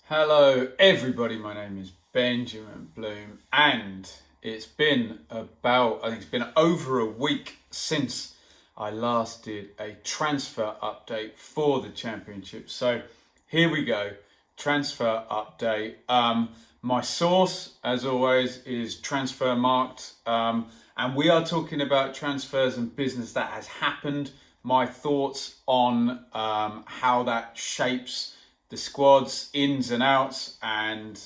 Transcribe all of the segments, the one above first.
Hello everybody, my name is Benjamin Bloom and it's been over a week since I last did a transfer update for the Championship. So here we go, transfer update. My source, as always, is Transfer Marked, and we are talking about transfers and business that has happened, my thoughts on how that shapes the squad's ins and outs, and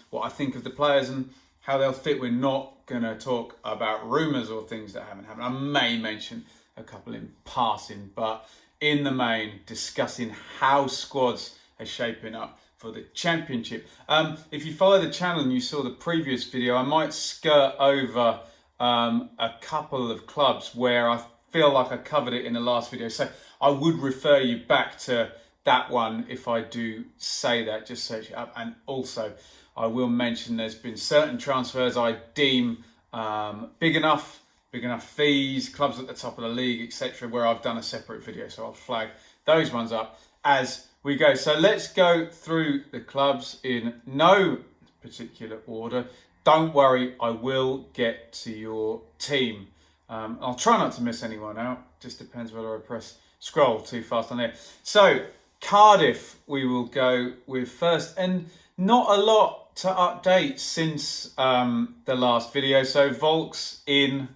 what I think of the players and how they'll fit. We're not going to talk about rumours or things that haven't happened. I may mention a couple in passing, but in the main, discussing how squads are shaping up for the Championship. If you follow the channel and you saw the previous video, I might skirt over a couple of clubs where I feel like I covered it in the last video. So I would refer you back to that one if I do say that. Just search it up. And also I will mention there's been certain transfers I deem big enough fees, clubs at the top of the league, etc., where I've done a separate video, so I'll flag those ones up as we go. So let's go through the clubs in no particular order. Don't worry, I will get to your team. I'll try not to miss anyone out. Just depends whether I press scroll too fast on there. So Cardiff we will go with first, and not a lot to update since the last video. So Volks in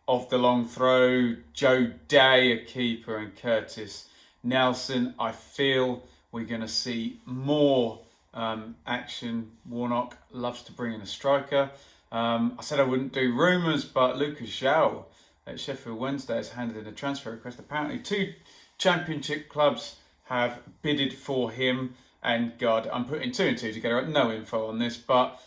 off the long throw, Joe Day a keeper, and Curtis Nelson. I feel we're going to see more action. Warnock loves to bring in a striker. I said I wouldn't do rumours, but Lucas João at Sheffield Wednesday has handed in a transfer request. Apparently 2 Championship clubs have bidded for him, and God, I'm putting 2 and 2 together. No info on this, but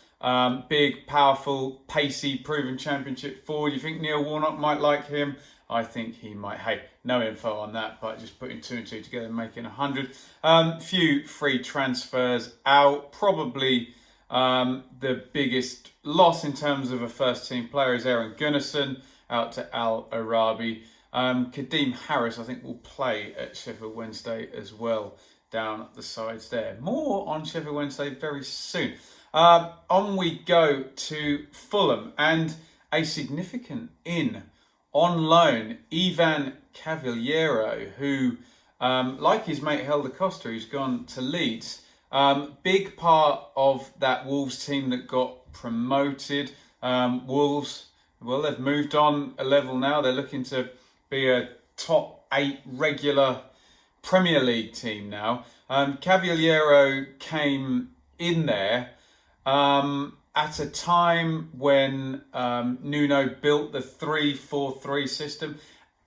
big, powerful, pacey, proven Championship forward. You think Neil Warnock might like him? I think he might. Hey, no info on that, but just putting 2 and 2 together and making 100. Few free transfers out. Probably the biggest loss in terms of a first team player is Aaron Gunnarsson out to Al Arabi. Kadeem Harris, I think, will play at Sheffield Wednesday as well down the sides there. More on Sheffield Wednesday very soon. On we go to Fulham, and a significant in on loan, Ivan Cavaliero, who, like his mate Helder Costa, who's gone to Leeds, big part of that Wolves team that got promoted. Wolves, well, they've moved on a level now. They're looking to be a top 8 regular Premier League team now. Cavaliero came in there at a time when Nuno built the 3-4-3 system.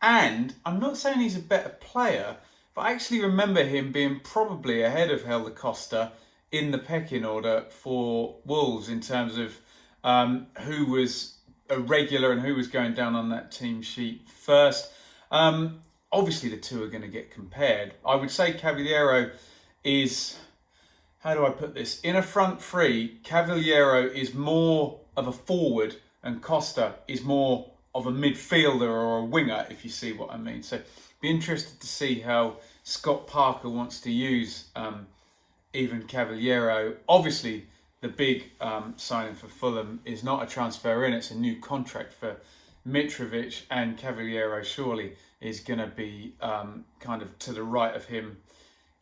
And I'm not saying he's a better player, but I actually remember him being probably ahead of Helder Costa in the pecking order for Wolves in terms of who was a regular and who was going down on that team sheet first. Obviously the two are going to get compared. I would say Cavaliero is, how do I put this? In a front three, Cavaliero is more of a forward and Costa is more of a midfielder or a winger, if you see what I mean. So be interested to see how Scott Parker wants to use Ivan Cavaliero. Obviously, the big signing for Fulham is not a transfer in, it's a new contract for Mitrovic, and Cavaliero surely is going to be kind of to the right of him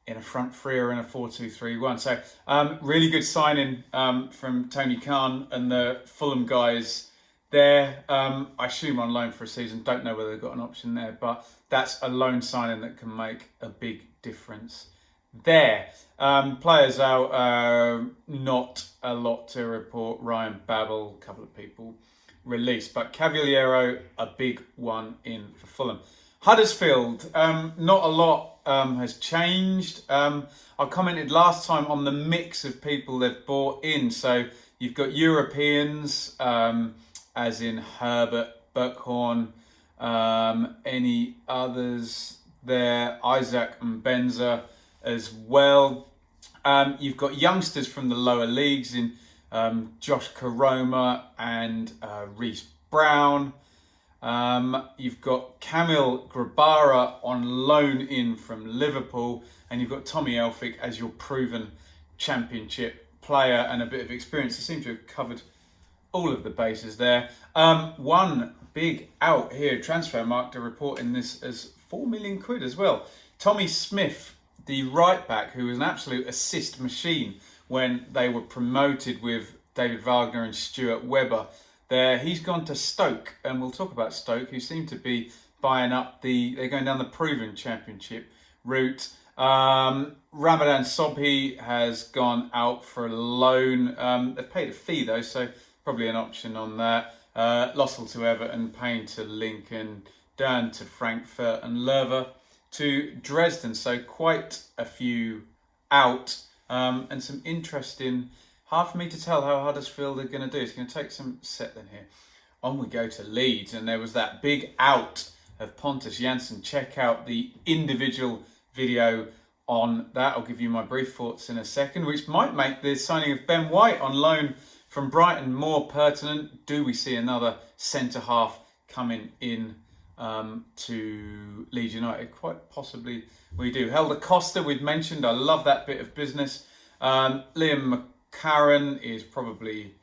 in a front three or in a 4-2-3-1. So really good signing from Tony Khan and the Fulham guys there. I assume on loan for a season. Don't know whether they've got an option there, but that's a loan signing that can make a big difference there. Players out, not a lot to report. Ryan Babel, a couple of people released, but Cavaliero, a big one in for Fulham. Huddersfield, not a lot has changed. I commented last time on the mix of people they've brought in. So you've got Europeans, as in Herbert, Buckhorn, any others there, Isaac and Benza as well. You've got youngsters from the lower leagues in Josh Karoma and Reece Brown. You've got Kamil Grabara on loan in from Liverpool, and you've got Tommy Elphick as your proven Championship player and a bit of experience. They seem to have covered all of the bases there. One big out here, Transfermarkt are reporting this as 4 million quid as well. Tommy Smith, the right back, who was an absolute assist machine when they were promoted with David Wagner and Stuart Webber there. He's gone to Stoke, and we'll talk about Stoke, who seem to be buying up they're going down the proven Championship route. Ramadan Sobhi has gone out for a loan. They've paid a fee though, so probably an option on that. Lossell to Everton, Payne to Lincoln, Dern to Frankfurt, and Lerver to Dresden. So quite a few out, and some interesting. Hard for me to tell how Huddersfield are going to do. It's going to take some settling here. On we go to Leeds, and there was that big out of Pontus Jansson. Check out the individual video on that. I'll give you my brief thoughts in a second, which might make the signing of Ben White on loan from Brighton more pertinent. Do we see another centre-half coming in to Leeds United? Quite possibly we do. Helder Costa, we've mentioned. I love that bit of business. Liam McCarran is probably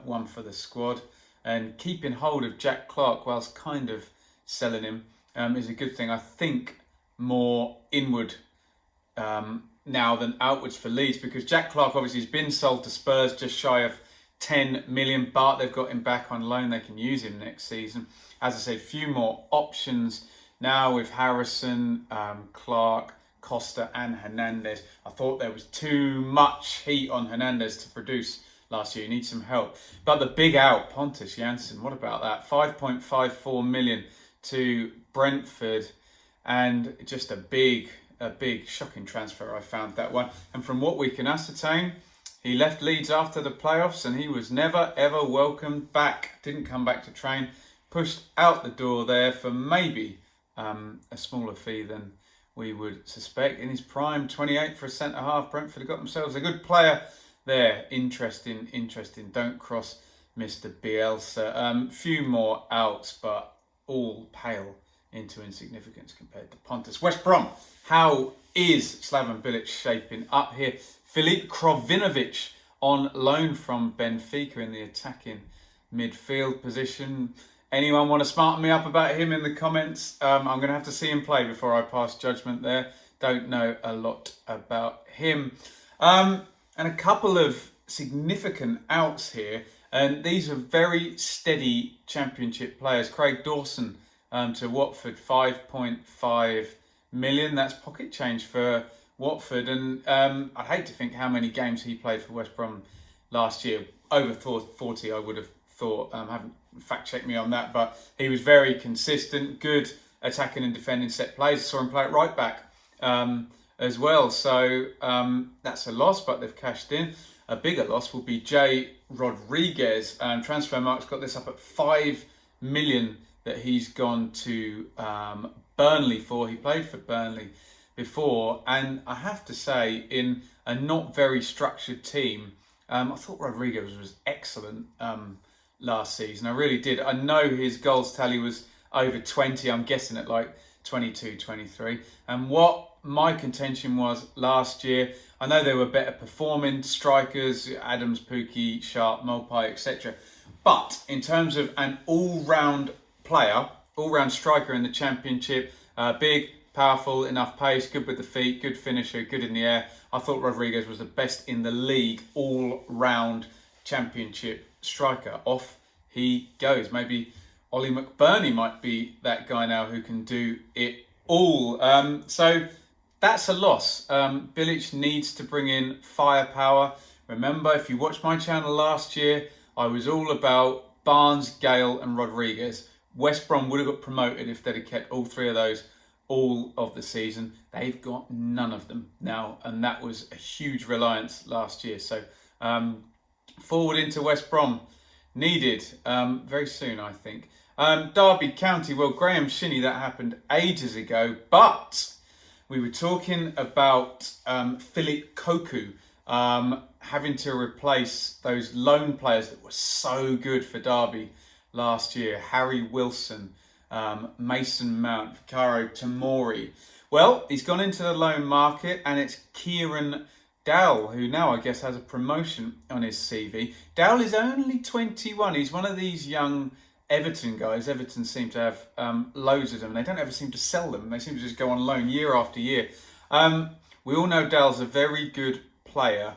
one for the squad. And keeping hold of Jack Clark whilst kind of selling him is a good thing. I think more inward now than outwards for Leeds, because Jack Clark obviously has been sold to Spurs just shy of 10 million, but they've got him back on loan. They can use him next season. As I said, a few more options now with Harrison, Clark, Costa and Hernandez. I thought there was too much heat on Hernandez to produce last year. He needs some help. But the big out, Pontus Jansson, what about that? 5.54 million to Brentford, and just a big shocking transfer. I found that one. And from what we can ascertain, he left Leeds after the playoffs and he was never ever welcomed back. Didn't come back to train. Pushed out the door there for maybe a smaller fee than we would suspect. In his prime, 28 for a centre-half. Brentford have got themselves a good player there. Interesting. Don't cross Mr. Bielsa. Few more outs, but all pale into insignificance compared to Pontus. West Brom, how is Slaven Bilic shaping up here? Filip Krovinovic on loan from Benfica in the attacking midfield position. Anyone want to smarten me up about him in the comments? I'm going to have to see him play before I pass judgment there. Don't know a lot about him. And a couple of significant outs here. And these are very steady Championship players. Craig Dawson to Watford, 5.5 million. That's pocket change for Watford. And I'd hate to think how many games he played for West Brom last year. Over 40, I would have thought. Haven't fact-checked me on that. But he was very consistent, good attacking and defending set plays. I saw him play at right back as well. So that's a loss, but they've cashed in. A bigger loss will be Jay Rodriguez. Transfermarkt's got this up at 5 million that he's gone to Burnley for. He played for Burnley before, and I have to say, in a not very structured team, I thought Rodriguez was excellent last season. I really did. I know his goals tally was over 20. I'm guessing at like 22, 23. And what my contention was last year, I know there were better performing strikers, Adams, Pukki, Sharp, Mopai, etc. But in terms of an all-round player, all-round striker in the Championship, big, powerful, enough pace, good with the feet, good finisher, good in the air. I thought Rodriguez was the best in the league all-round Championship striker. Off he goes. Maybe Ollie McBurney might be that guy now who can do it all. So that's a loss. Bilic needs to bring in firepower. Remember, if you watched my channel last year, I was all about Barnes, Gale and Rodriguez. West Brom would have got promoted if they'd have kept all three of those all of the season. They've got none of them now, and that was a huge reliance last year. So forward into West Brom needed very soon, I think. Derby County, well, Graham Shinney, that happened ages ago, but we were talking about Philip Koku having to replace those loan players that were so good for Derby last year. Harry Wilson, Mason Mount, Caro Tamori. Well, he's gone into the loan market, and it's Kieran Dal, who now I guess has a promotion on his CV. Dal is only 21. He's one of these young Everton guys. Everton seem to have loads of them. They don't ever seem to sell them. They seem to just go on loan year after year. We all know Dal's a very good player.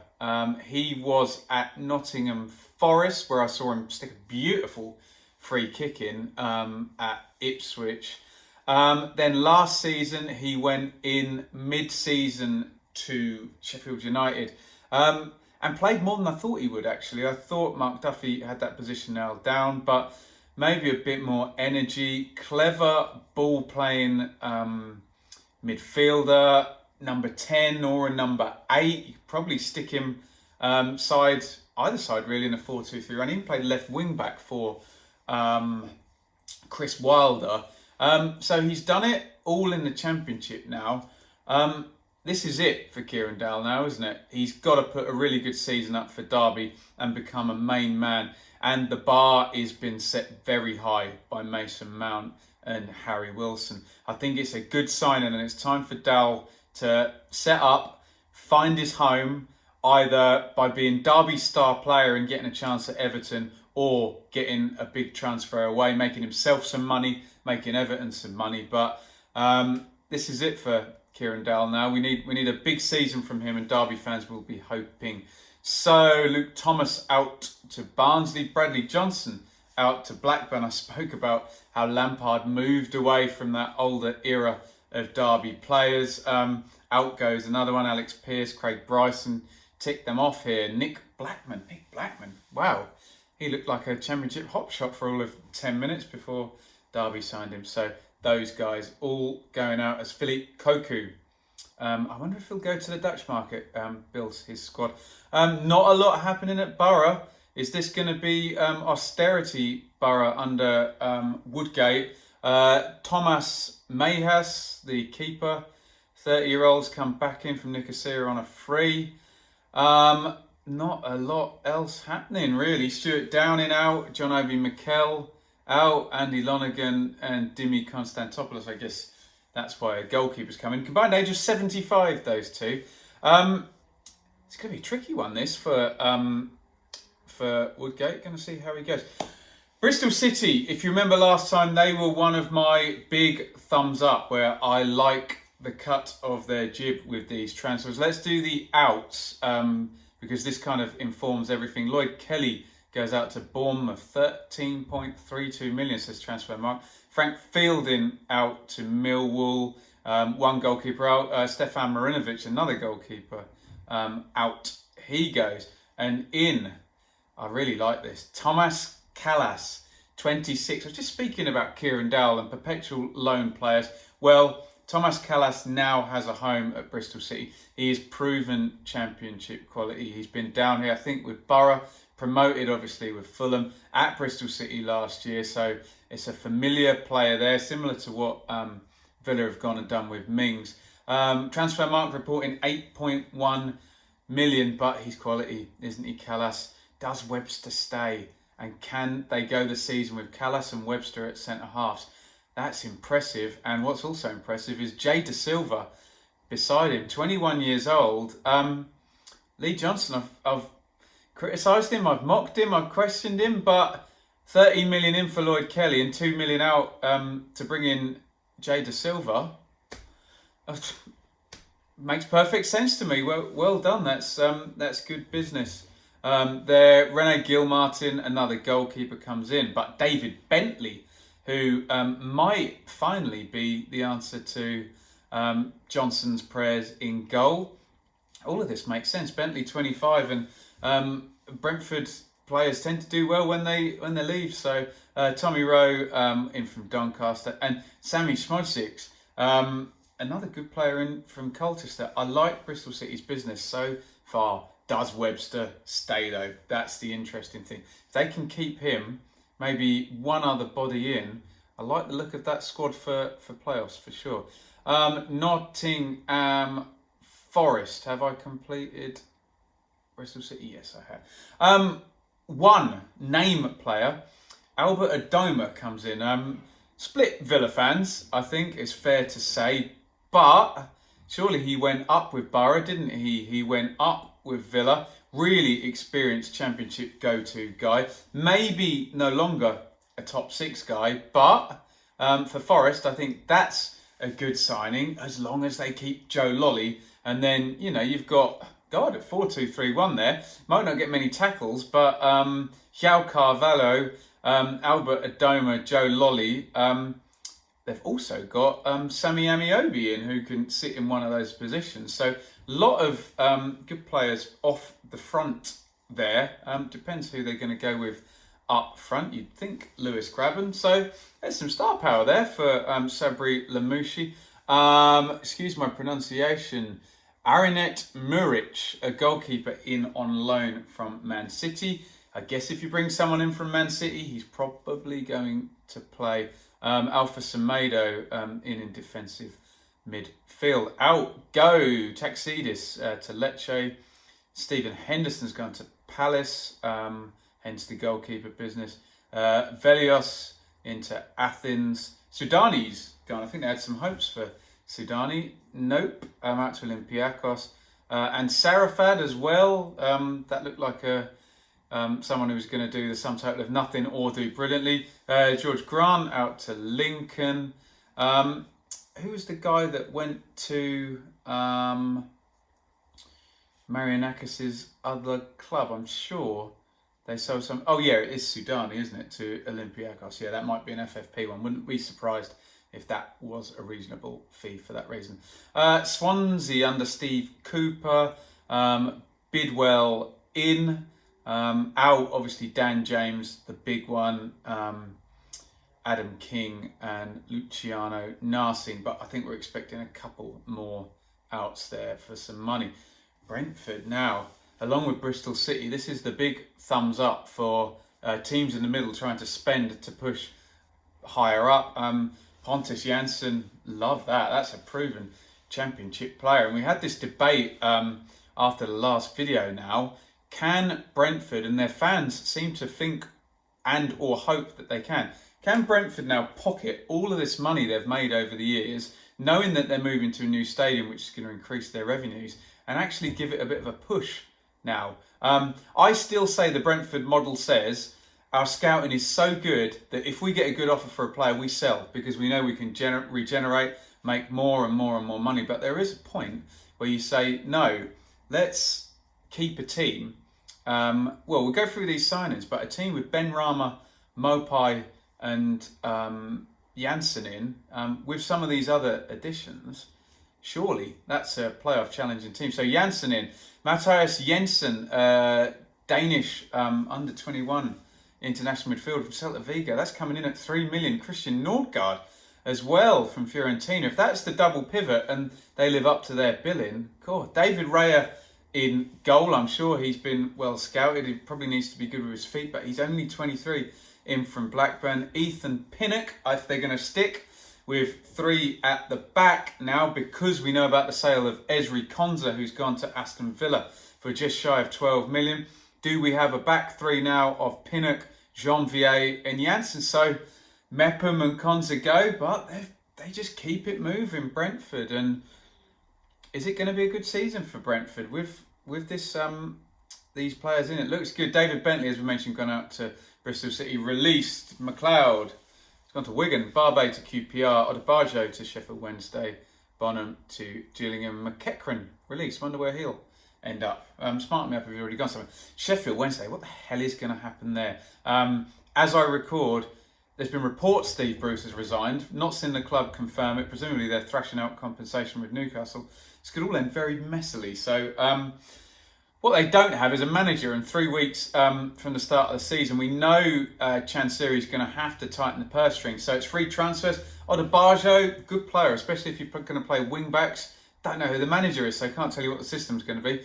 He was at Nottingham Forest, where I saw him stick a beautiful free kick in at Ipswich. Then last season, he went in mid-season to Sheffield United and played more than I thought he would, actually. I thought Mark Duffy had that position nailed down, but maybe a bit more energy. Clever ball-playing midfielder, number 10 or a number 8. You could probably stick him either side really in a 4-2-3 run. He even played left wing back for Chris Wilder. So he's done it all in the Championship now. This is it for Kieran Dale now, isn't it? He's got to put a really good season up for Derby and become a main man. And the bar has been set very high by Mason Mount and Harry Wilson. I think it's a good signing, and it's time for Dal to set up, find his home, either by being Derby's star player and getting a chance at Everton, or getting a big transfer away, making himself some money, making Everton some money. But this is it for Kieran Dale now. We need a big season from him, and Derby fans will be hoping. So Luke Thomas out to Barnsley, Bradley Johnson out to Blackburn. I spoke about how Lampard moved away from that older era of Derby players. Out goes another one, Alex Pearce, Craig Bryson, tick them off here. Nick Blackman, wow. He looked like a Championship hop shot for all of 10 minutes before Derby signed him. So those guys all going out as Philippe Cocu. I wonder if he'll go to the Dutch market, builds his squad. Not a lot happening at Borough. Is this going to be austerity Borough under Woodgate? Thomas Mayhas, the keeper, 30-year-olds, come back in from Nicosia on a free. Not a lot else happening, really. Stuart Downing out, John Obi Mikel out, Andy Lonergan and Dimi Konstantopoulos. I guess that's why a goalkeeper's coming. Combined age of 75, those two. It's going to be a tricky one, this, for Woodgate. Going to see how he goes. Bristol City, if you remember last time, they were one of my big thumbs up, where I like the cut of their jib with these transfers. Let's do the outs, because this kind of informs everything. Lloyd Kelly goes out to Bournemouth, 13.32 million, says Transfermarkt. Frank Fielding out to Millwall, one goalkeeper out. Stefan Marinovic, another goalkeeper, out he goes. And in, I really like this, Thomas Callas, 26. I was just speaking about Kieran Dowell and perpetual loan players. Well, Thomas Callas now has a home at Bristol City. He is proven Championship quality. He's been down here, I think, with Borough, promoted obviously with Fulham, at Bristol City last year. So it's a familiar player there, similar to what Villa have gone and done with Mings. Transfermarkt reporting 8.1 million, but he's quality, isn't he, Callas? Does Webster stay? And can they go the season with Callas and Webster at centre-halves? That's impressive. And what's also impressive is Jay Da Silva beside him, 21 years old. Lee Johnson, I've criticised him, I've mocked him, I've questioned him, but 13 million in for Lloyd Kelly and 2 million out to bring in Jay Da Silva makes perfect sense to me. Well done. That's good business. There, Rene Gilmartin, another goalkeeper, comes in, but David Bentley, who might finally be the answer to Johnson's prayers in goal. All of this makes sense. Bentley, 25, and Brentford players tend to do well when they leave. So Tommy Rowe in from Doncaster, and Sammy Smodzik, another good player in from Colchester. I like Bristol City's business so far. Does Webster stay though? That's the interesting thing. If they can keep him, maybe one other body in, I like the look of that squad for playoffs for sure. Nottingham Forest, have I completed Bristol City? Yes, I have. One name player, Albert Adoma, comes in. Split Villa fans, I think it's fair to say, but Surely he went up with Borough, didn't he? He went up with Villa. Really experienced Championship go-to guy. Maybe no longer a top 6 guy, but for Forest, I think that's a good signing as long as they keep Joe Lolly. And then, you've got, God, at 4-2-3-1 there. Might not get many tackles, but João Carvalho, Albert Adoma, Joe Lolly. They've also got Sammy Amiobi in, who can sit in one of those positions. So a lot of good players off the front there. Depends who they're going to go with up front. You'd think Lewis Graben. So there's some star power there for Sabri Lamouchi. Excuse my pronunciation. Arinet Muric, a goalkeeper in on loan from Man City. I guess if you bring someone in from Man City, he's probably going to play. Alpha Semedo in defensive midfield. Out go Taxidis to Lecce. Stephen Henderson's gone to Palace, hence the goalkeeper business. Velios into Athens. Soudani's gone. I think they had some hopes for Soudani. Nope. Out to Olympiacos. And Sarafad as well. That looked like someone who was going to do the sum total of nothing or do brilliantly. George Grant out to Lincoln. Who was the guy that went to Marianakis' other club? I'm sure they sold some. Oh yeah, it is Soudani, isn't it? To Olympiacos. Yeah, that might be an FFP one. Wouldn't be surprised if that was a reasonable fee for that reason. Swansea under Steve Cooper. Bidwell in. Out, obviously, Dan James, the big one, Adam King and Luciano Narsing, but I think we're expecting a couple more outs there for some money. Brentford now, along with Bristol City, this is the big thumbs up for teams in the middle trying to spend to push higher up. Pontus Jansson, love that. That's a proven Championship player. And we had this debate after the last video now. Can Brentford, and their fans seem to think and or hope that they can Brentford now pocket all of this money they've made over the years, knowing that they're moving to a new stadium which is going to increase their revenues, and actually give it a bit of a push now? I still say the Brentford model says our scouting is so good that if we get a good offer for a player, we sell, because we know we can regenerate, make more and more and more money. But there is a point where you say, no, let's keep a team. We'll go through these signings, but a team with Ben Rama, Mopai and Janssen in, with some of these other additions, surely that's a playoff challenging team. So Janssen in, Matthias Jensen, Danish under 21 international midfielder from Celta Vigo, that's coming in at 3 million. Christian Nordgaard as well from Fiorentina. If that's the double pivot and they live up to their billing, God, David Raya in goal. I'm sure he's been well scouted. He probably needs to be good with his feet, but he's only 23 in from Blackburn. Ethan Pinnock, if they're going to stick with 3 at the back now, because we know about the sale of Ezri Konsa, who's gone to Aston Villa for just shy of 12 million. Do we have a back 3 now of Pinnock, Janvier and Janssen? So Mepham and Konsa go, but they just keep it moving, Brentford. And is it going to be a good season for Brentford with this these players in it? Looks good. David Bentley, as we mentioned, gone out to Bristol City. Released McLeod. He's gone to Wigan. Barbe to QPR. Odebajo to Sheffield Wednesday. Bonham to Gillingham. McEachran released. Wonder where he'll end up. Smart me up if you've already gone somewhere. Sheffield Wednesday. What the hell is going to happen there? As I record, there's been reports Steve Bruce has resigned. Not seen the club confirm it. Presumably they're thrashing out compensation with Newcastle. This could all end very messily. So what they don't have is a manager. And 3 weeks from the start of the season, we know Chansiri is going to have to tighten the purse strings. So it's free transfers. Odebajo, good player, especially if you're going to play wing backs. Don't know who the manager is, so I can't tell you what the system's going to be.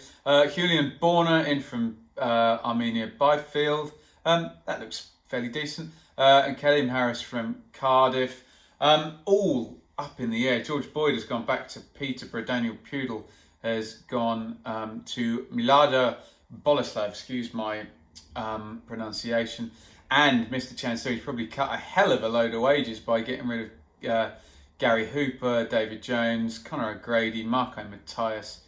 Julian Borna in from Armenia Byfield. That looks fairly decent. And Kelim Harris from Cardiff. All up in the air. George Boyd has gone back to Peterborough. Daniel Pudel has gone to Milada Boleslav, excuse my pronunciation. And Mr. Chansiri's probably cut a hell of a load of wages by getting rid of Gary Hooper, David Jones, Conor O'Grady, Marco Matthias,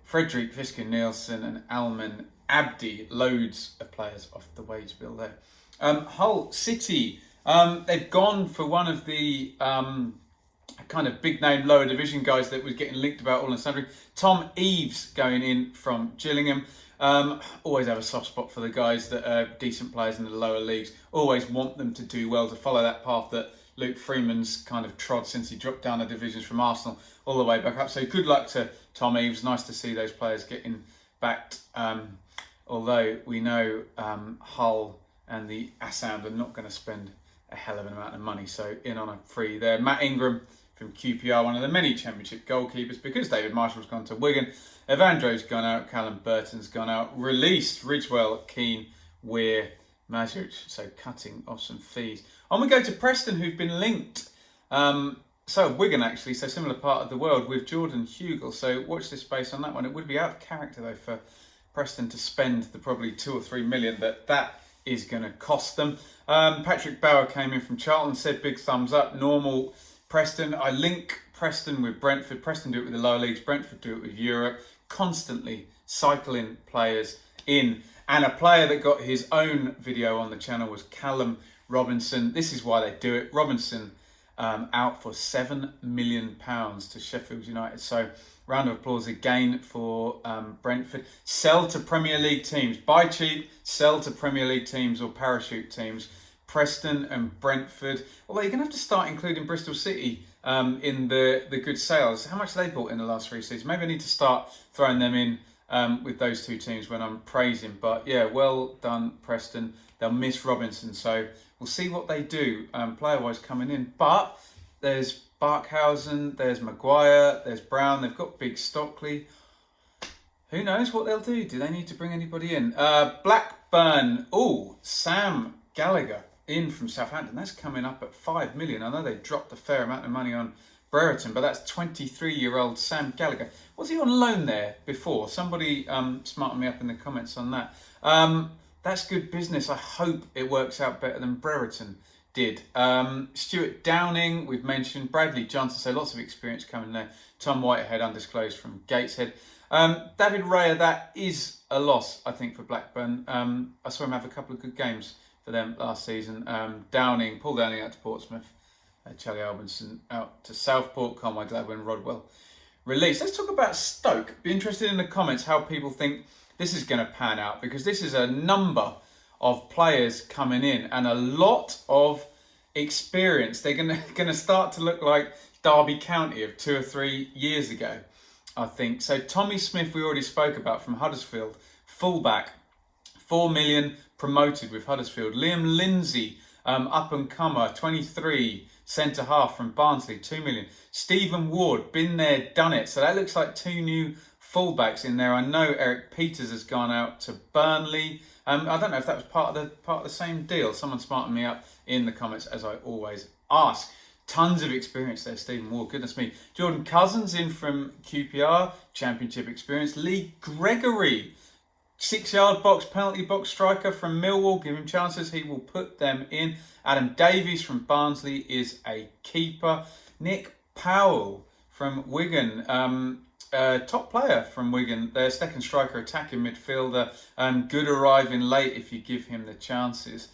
Frederick Visken-Nielsen and Alman Abdi. Loads of players off the wage bill there. Hull City, they've gone for one of the kind of big name lower division guys that was getting linked about all and sundry. Tom Eaves going in from Gillingham. Always have a soft spot for the guys that are decent players in the lower leagues. Always want them to do well, to follow that path that Luke Freeman's kind of trod since he dropped down the divisions from Arsenal all the way back up. So good luck to Tom Eaves. Nice to see those players getting backed. Although we know Hull and the Assound are not going to spend a hell of an amount of money. So in on a free there. Matt Ingram from QPR, one of the many Championship goalkeepers, because David Marshall's gone to Wigan. Evandro's gone out, Callum Burton's gone out. Released Ridgewell, Keane, Weir, Mazuric, so cutting off some fees. On we go to Preston, who've been linked. So Wigan actually, so similar part of the world, with Jordan Hugill. So watch this space on that one. It would be out of character though for Preston to spend the probably 2 or 3 million that is going to cost them. Patrick Bauer came in from Charlton, said big thumbs up, normal Preston. I link Preston with Brentford. Preston do it with the lower leagues, Brentford do it with Europe. Constantly cycling players in. And a player that got his own video on the channel was Callum Robinson. This is why they do it. Robinson out for £7 million to Sheffield United. So round of applause again for Brentford. Sell to Premier League teams. Buy cheap, sell to Premier League teams or parachute teams. Preston and Brentford. Although you're going to have to start including Bristol City in the good sales. How much have they bought in the last 3 seasons? Maybe I need to start throwing them in with those two teams when I'm praising. But yeah, well done, Preston. They'll miss Robinson, so we'll see what they do player-wise coming in. But there's Barkhausen, there's Maguire, there's Brown. They've got Big Stockley. Who knows what they'll do? Do they need to bring anybody in? Blackburn. Oh, Sam Gallagher in from Southampton. That's coming up at 5 million. I know they dropped a fair amount of money on Brereton, but that's 23-year-old Sam Gallagher. Was he on loan there before? Somebody smartened me up in the comments on that. That's good business. I hope it works out better than Brereton did. Stuart Downing, we've mentioned. Bradley Johnson, so lots of experience coming there. Tom Whitehead, undisclosed from Gateshead. David Raya, that is a loss, I think, for Blackburn. I saw him have a couple of good games for them last season. Paul Downing out to Portsmouth. Charlie Albinson out to Southport. Conway Gladwin, Rodwell released. Let's talk about Stoke. Be interested in the comments how people think this is going to pan out, because this is a number of players coming in and a lot of experience. They're going to start to look like Derby County of 2 or 3 years ago, I think. So Tommy Smith, we already spoke about, from Huddersfield, fullback, 4 million, promoted with Huddersfield. Liam Lindsay, up and comer, 23, centre half from Barnsley, 2 million. Stephen Ward, been there, done it. So that looks like 2 new fullbacks in there. I know Eric Peters has gone out to Burnley. I don't know if that was part of the same deal. Someone smartened me up in the comments, as I always ask. Tons of experience there, Stephen Ward. Goodness me. Jordan Cousins in from QPR, Championship experience. Lee Gregory, 6-yard box, penalty box striker from Millwall. Give him chances, he will put them in. Adam Davies from Barnsley is a keeper. Nick Powell from Wigan, top player from Wigan. Their second striker, attacking midfielder. Good arriving late if you give him the chances.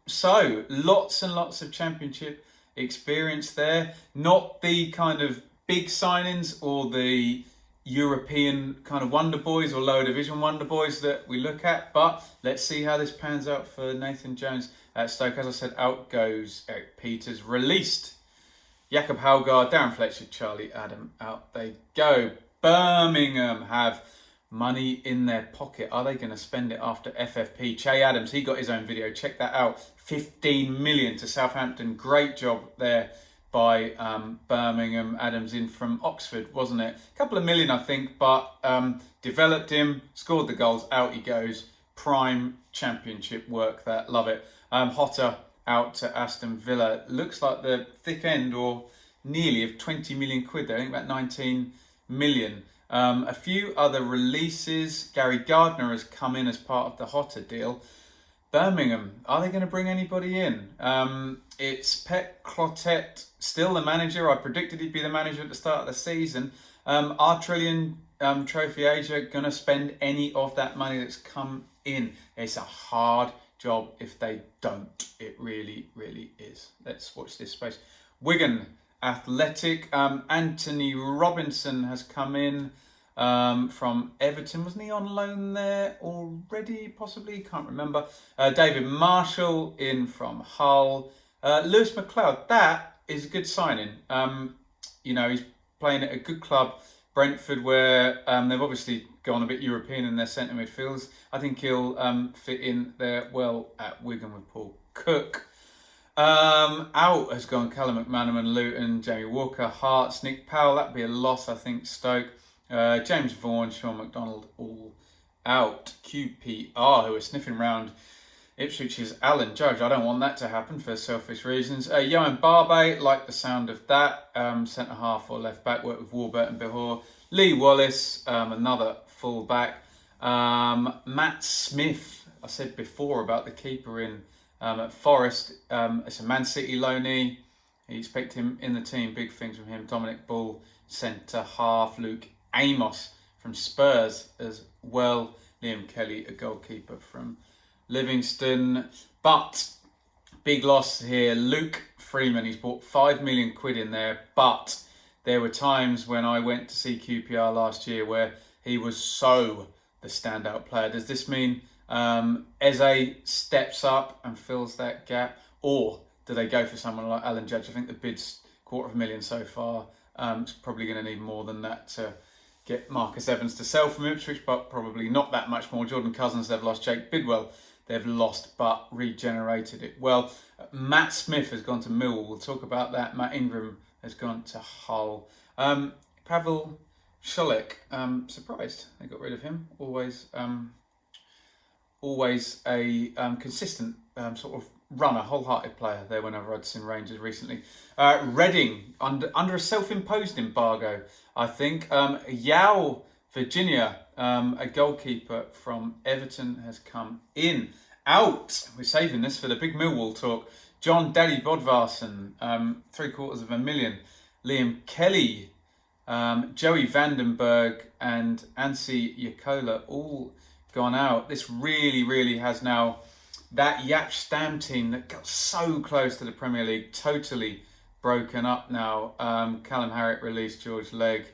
So lots and lots of Championship experience there. Not the kind of big signings or the European kind of wonder boys or lower division wonder boys that we look at, but let's see how this pans out for Nathan Jones at Stoke. As I said, out goes Eric Peters. Released Jakob Halgaard, Darren Fletcher, Charlie Adam, out they go. Birmingham have money in their pocket. Are they going to spend it after FFP? Che Adams, he got his own video. Check that out. 15 million to Southampton. Great job there by Birmingham. Adams in from Oxford, wasn't it? A couple of million, I think, but developed him, scored the goals, out he goes. Prime Championship work that. Love it. Hotter out to Aston Villa. Looks like the thick end, or nearly, of 20 million quid there. I think about 19 million. A few other releases. Gary Gardner has come in as part of the Hotter deal. Birmingham, are they going to bring anybody in? It's Pep Clotet, still the manager. I predicted he'd be the manager at the start of the season. Are Trillion Trophy Asia going to spend any of that money that's come in? It's a hard job if they don't. It really, really is. Let's watch this space. Wigan Athletic. Anthony Robinson has come in from Everton. Wasn't he on loan there already? Possibly, can't remember. David Marshall in from Hull. Lewis McLeod, that is a good signing. He's playing at a good club, Brentford, where they've obviously gone a bit European in their centre midfielders. I think he'll fit in there well at Wigan with Paul Cook. Out has gone Callum McManaman, Luton, Jamie Walker, Hearts, Nick Powell. That'd be a loss, I think, Stoke. James Vaughan, Sean McDonald, all out. QPR, who are sniffing round Ipswich's Alan Judge. I don't want that to happen for selfish reasons. Johan Barbe, like the sound of that. Centre half or left back, worked with Warburton Behor. Lee Wallace, another full back. Matt Smith, I said before about the keeper in at Forest. It's a Man City loanee. He expect him in the team. Big things from him. Dominic Bull, centre half. Luke Amos from Spurs as well. Liam Kelly, a goalkeeper from Livingston. But big loss here. Luke Freeman, he's bought £5 million in there. But there were times when I went to see QPR last year where he was so the standout player. Does this mean Eze steps up and fills that gap? Or do they go for someone like Alan Judge? I think the bid's $250,000 so far. It's probably going to need more than that to get Marcus Evans to sell from Ipswich, but probably not that much more. Jordan Cousins, they've lost. Jake Bidwell, they've lost, but regenerated it well. Matt Smith has gone to Millwall. We'll talk about that. Matt Ingram has gone to Hull. Pavel Sholek, surprised they got rid of him. Always a consistent sort of runner, wholehearted player there whenever I'd seen Rangers recently. Reading, under a self-imposed embargo, I think. Yao Virginia, a goalkeeper from Everton, has come in. Out, we're saving this for the big Millwall talk. John Daddy Bodvarsson, $750,000. Liam Kelly, Joey Vandenberg and Ansi Yakola all gone out. This really has now that Yap Stam team that got so close to the Premier League totally broken up now. Callum Harriott released George Legg,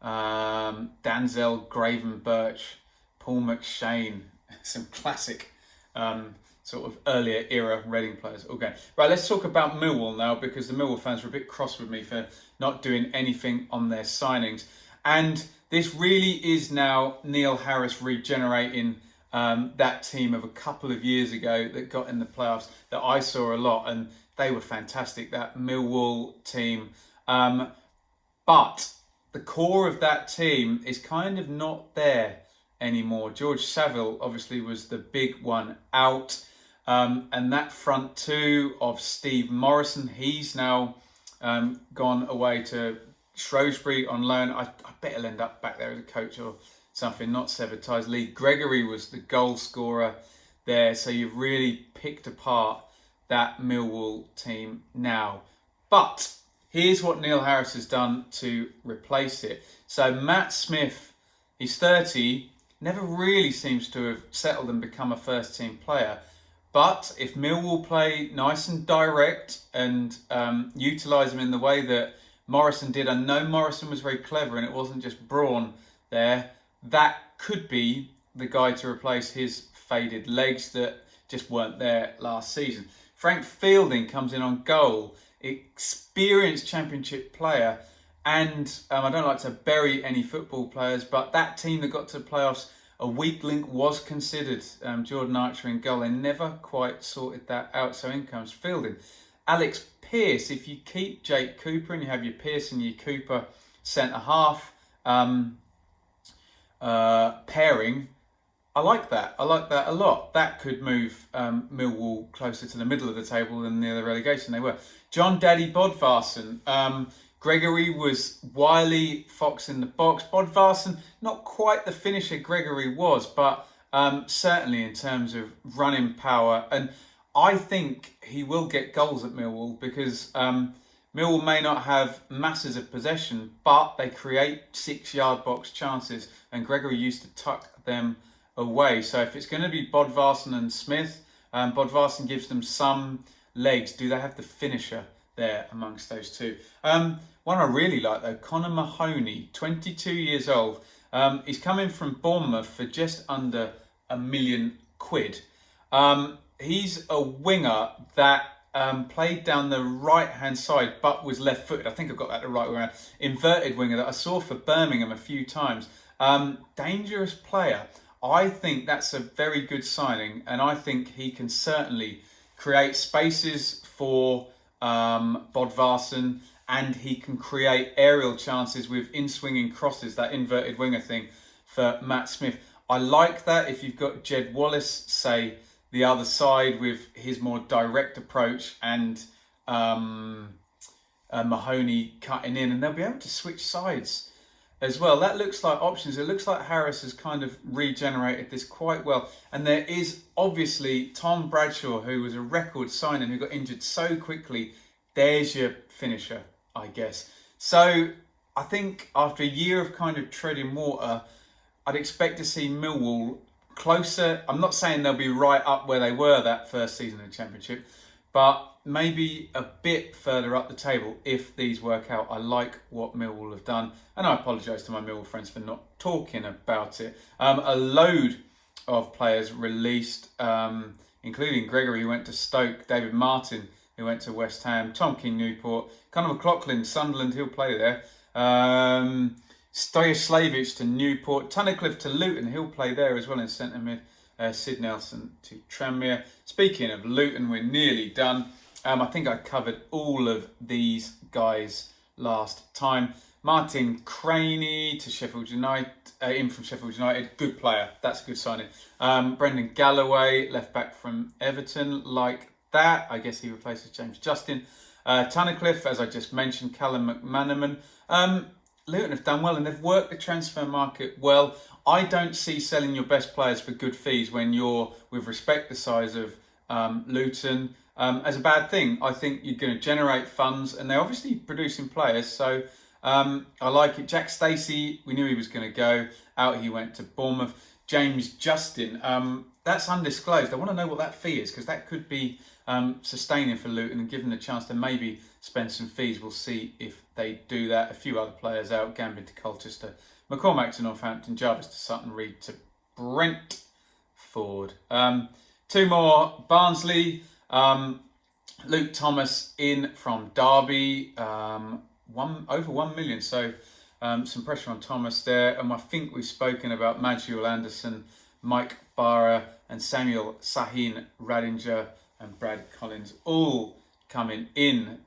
Danzel Gravenberch, Paul McShane, some classic sort of earlier era Reading players. Okay, right, let's talk about Millwall now, because the Millwall fans were a bit cross with me for not doing anything on their signings. And this really is now Neil Harris regenerating that team of a couple of years ago that got in the playoffs that I saw a lot, and they were fantastic, that Millwall team. But the core of that team is kind of not there anymore. George Saville obviously was the big one out. And that front two of Steve Morrison, he's now gone away to Shrewsbury on loan. I bet he'll end up back there as a coach or something, not severed ties. Lee Gregory was the goal scorer there. So you've really picked apart that Millwall team now. But here's what Neil Harris has done to replace it. So Matt Smith, he's 30, never really seems to have settled and become a first team player. But if Millwall play nice and direct and utilise him in the way that Morrison did, I know Morrison was very clever and it wasn't just brawn there, that could be the guy to replace his faded legs that just weren't there last season. Frank Fielding comes in on goal, experienced championship player, and I don't like to bury any football players, but that team that got to the playoffs, a weak link was considered. Jordan Archer in goal. They never quite sorted that out. So in comes Fielding. Alex Pearce, if you keep Jake Cooper and you have your Pearce and your Cooper centre half pairing, I like that. I like that a lot. That could move Millwall closer to the middle of the table than near the relegation they were. John Daddy Bodvarsson. Gregory was wily, Fox in the box. Bodvarsson, not quite the finisher Gregory was, but certainly in terms of running power. And I think he will get goals at Millwall because Millwall may not have masses of possession, but they create 6-yard box chances, and Gregory used to tuck them away. So if it's going to be Bodvarsson and Smith, Bodvarsson gives them some legs. Do they have the finisher there amongst those two? One I really like though, Connor Mahoney, 22 years old. He's coming from Bournemouth for just under £1 million. He's a winger that played down the right-hand side but was left-footed. I think I've got that the right way around. Inverted winger that I saw for Birmingham a few times. Dangerous player. I think that's a very good signing, and I think he can certainly create spaces for Bodvarsson, and he can create aerial chances with in-swinging crosses, that inverted winger thing for Matt Smith. I like that if you've got Jed Wallace, say, the other side with his more direct approach and Mahoney cutting in, and they'll be able to switch sides as well. That looks like options. It looks like Harris has kind of regenerated this quite well. And there is obviously Tom Bradshaw, who was a record signing, who got injured so quickly. There's your finisher, I guess. So I think after a year of kind of treading water, I'd expect to see Millwall closer. I'm not saying they'll be right up where they were that first season in the Championship, but maybe a bit further up the table if these work out. I like what Millwall have done, and I apologise to my Millwall friends for not talking about it. A load of players released, including Gregory, who went to Stoke, David Martin, who went to West Ham, Tom King, Newport, Conor McLaughlin, Sunderland, he'll play there. Stojaslavic to Newport, Tunnicliffe to Luton, he'll play there as well in centre mid. Sid Nelson to Tranmere. Speaking of Luton, we're nearly done. I think I covered all of these guys last time. Martin Craney to Sheffield United, in from Sheffield United, good player. That's a good signing. Brendan Galloway, left back from Everton, like that. I guess he replaces James Justin. Tunnicliffe, as I just mentioned, Callum McManaman. Luton have done well and they've worked the transfer market well. I don't see selling your best players for good fees when you're, with respect, the size of Luton, as a bad thing. I think you're going to generate funds, and they're obviously producing players, so I like it. Jack Stacey, we knew he was going to go. Out he went to Bournemouth. James Justin, that's undisclosed. I want to know what that fee is, because that could be sustaining for Luton and give them a chance to maybe spend some fees. We'll see if they do that. A few other players out. Gambin to Colchester, McCormack to Northampton, Jarvis to Sutton, Reed to Brentford. Two more. Barnsley, Luke Thomas in from Derby, over 1 million. So some pressure on Thomas there. And I think we've spoken about Majuel Anderson, Mike Barra and Samuel Sahin Radinger and Brad Collins all coming in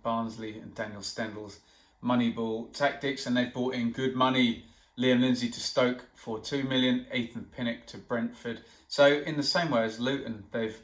Barnsley and Daniel Stendel's Moneyball tactics, and they've brought in good money. Liam Lindsay to Stoke for 2 million, Ethan Pinnock to Brentford. So in the same way as Luton, they've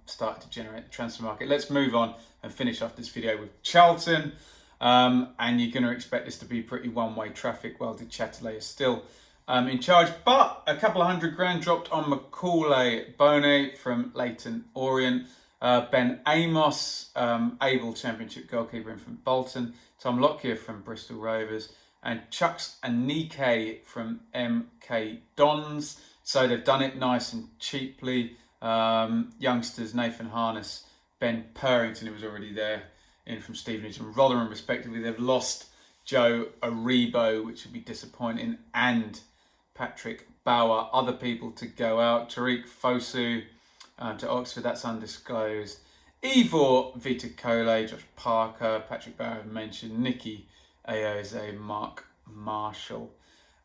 started to generate the transfer market. Let's move on and finish off this video with Charlton. And you're going to expect this to be pretty one-way traffic. Well, the Chatelet is still in charge, but a couple of £100,000 dropped on Macaulay Bone from Leyton Orient. Ben Amos, able Championship goalkeeper in from Bolton. Tom Lockyer from Bristol Rovers. And Chucks and Nike from MK Dons. So they've done it nice and cheaply. Youngsters, Nathan Harness, Ben Purrington, who was already there, in from Stevenage and Rotherham respectively. They've lost Joe Aribo, which would be disappointing, and Patrick Bauer. Other people to go out. Tariq Fosu to Oxford, that's undisclosed. Ivor Viticole, Josh Parker, Patrick Bauer mentioned, Nicky Aoze, Mark Marshall.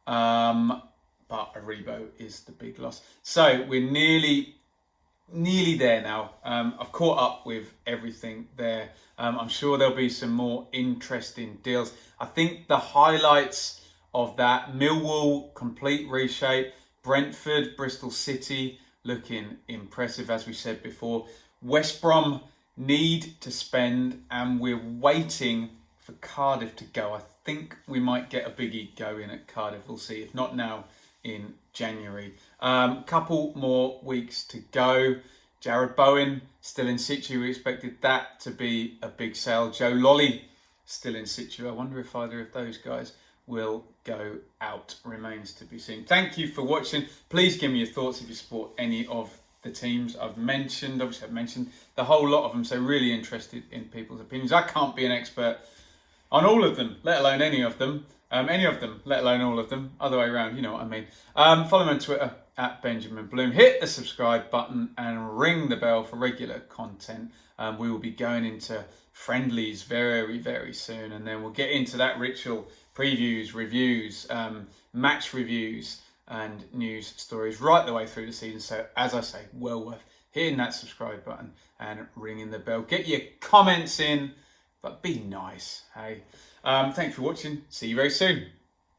But Aribo is the big loss. So we're nearly there now. I've caught up with everything there. I'm sure there'll be some more interesting deals. I think the highlights of that: Millwall, complete reshape. Brentford, Bristol City, looking impressive, as we said before. West Brom need to spend, and we're waiting for Cardiff to go. I think we might get a biggie going at Cardiff. We'll see. If not now, in January. Couple more weeks to go. Jared Bowen still in situ. We expected that to be a big sale. Joe Lolly still in situ. I wonder if either of those guys will go out. Remains to be seen. Thank you for watching. Please give me your thoughts if you support any of the teams I've mentioned. Obviously, I've mentioned the whole lot of them, so really interested in people's opinions. I can't be an expert on all of them, let alone any of them, let alone all of them. Other way around, you know what I mean. Follow me on Twitter at Benjamin Bloom. Hit the subscribe button and ring the bell for regular content. We will be going into friendlies very, very soon, and then we'll get into that ritual: previews, reviews, match reviews, and news stories right the way through the season. So, as I say, well worth hitting that subscribe button and ringing the bell. Get your comments in, but be nice, hey? Thanks for watching. See you very soon.